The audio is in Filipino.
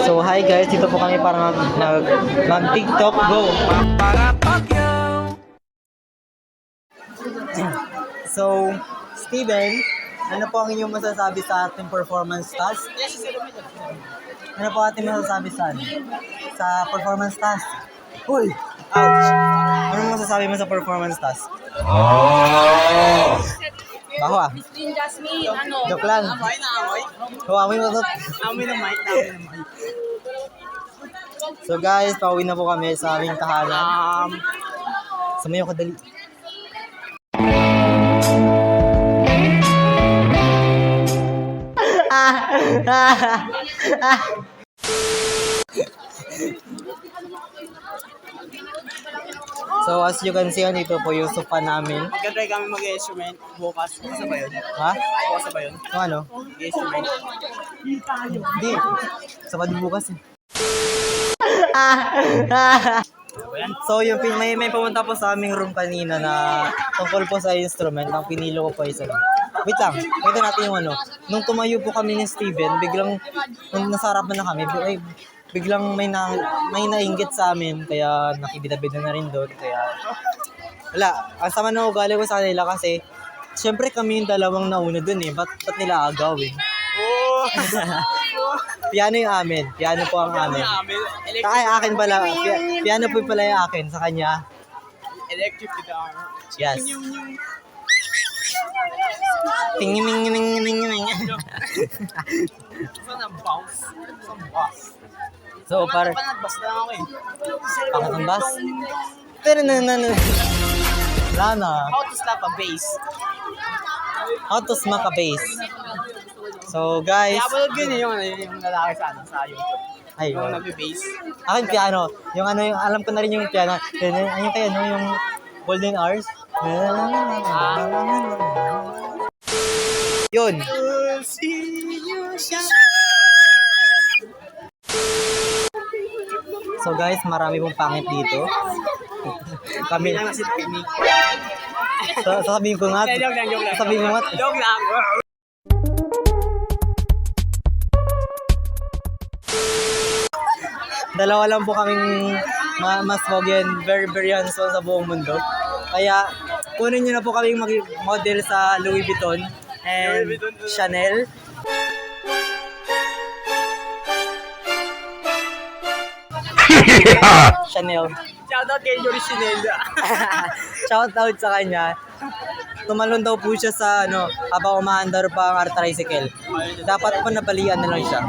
So hi guys, dito po kami para mag TikTok go. So, Steven, ano po ang inyong masasabi sa ating performance task? Ano po ating masasabi sa performance task? Uy! Ouch! Ano masasabi mo sa performance task? Baho ah. Miss Green Jasmine, ano? Joke lang. Amoy na amoy. Amoy mo to. Amoy na mic, amoy na mic. So guys, pauwi na po kami sa aming tahanan. Sumayo ka dali. So as you can see, dito po yung sofa namin. Magka-try kami mag-instrument bukas. Bukas ba yun? Ha? Bukas ba yun? Yung ano? Instrument. Hindi. Sabad bukas eh. So yung may pumunta po sa aming room kanina na tungkol po sa instrument. Ang pinilo ko po isa. Wait lang, kwento natin yung ano. Nung tumayo po kami ni Steven, biglang nung nasarapan na kami, biglang may nainggit sa amin, kaya nakibida-bida na rin doon. Kaya wala, ang sama na ugali ko sa kanila kasi syempre kami yung dalawang nauna doon eh. Ba't nila agawin? Oh! Piano yung amin. Piano po ang amin. Kaya akin pala. Piano po pala yung akin sa kanya. Electric guitar. Yes. Ting-ning-ning-ning-ning. Saan ang bounce? Saan boss? So, para Panag-boss na ako eh. bakit ang bass? Pero wala na. How to slap a bass. How to smack a bass. So, guys. Kaya pala yun eh, yung lalaki sa YouTube. Ay, Yung nag-bass. akin piano. Yung ano, yung alam ko na rin yung piano. Yung kaya, no, yung Golden Hours. Yun. So guys, marami pong pangit dito. Kami Lang kasi technique. sasabihin ko nga. Joke lang. Sasabihin ko nga. Joke lang. Dalawa lang po kaming mas and very very handsome sa buong mundo. Kaya kunin nyo na po kaming model sa Louis Vuitton and Chanel. Chanel. Shoutout kay Jory Sinelda. Shout out sa kanya. Tumalon daw po siya sa habang umaandar pa ang tricycle. Dapat po nabalian na lang siya.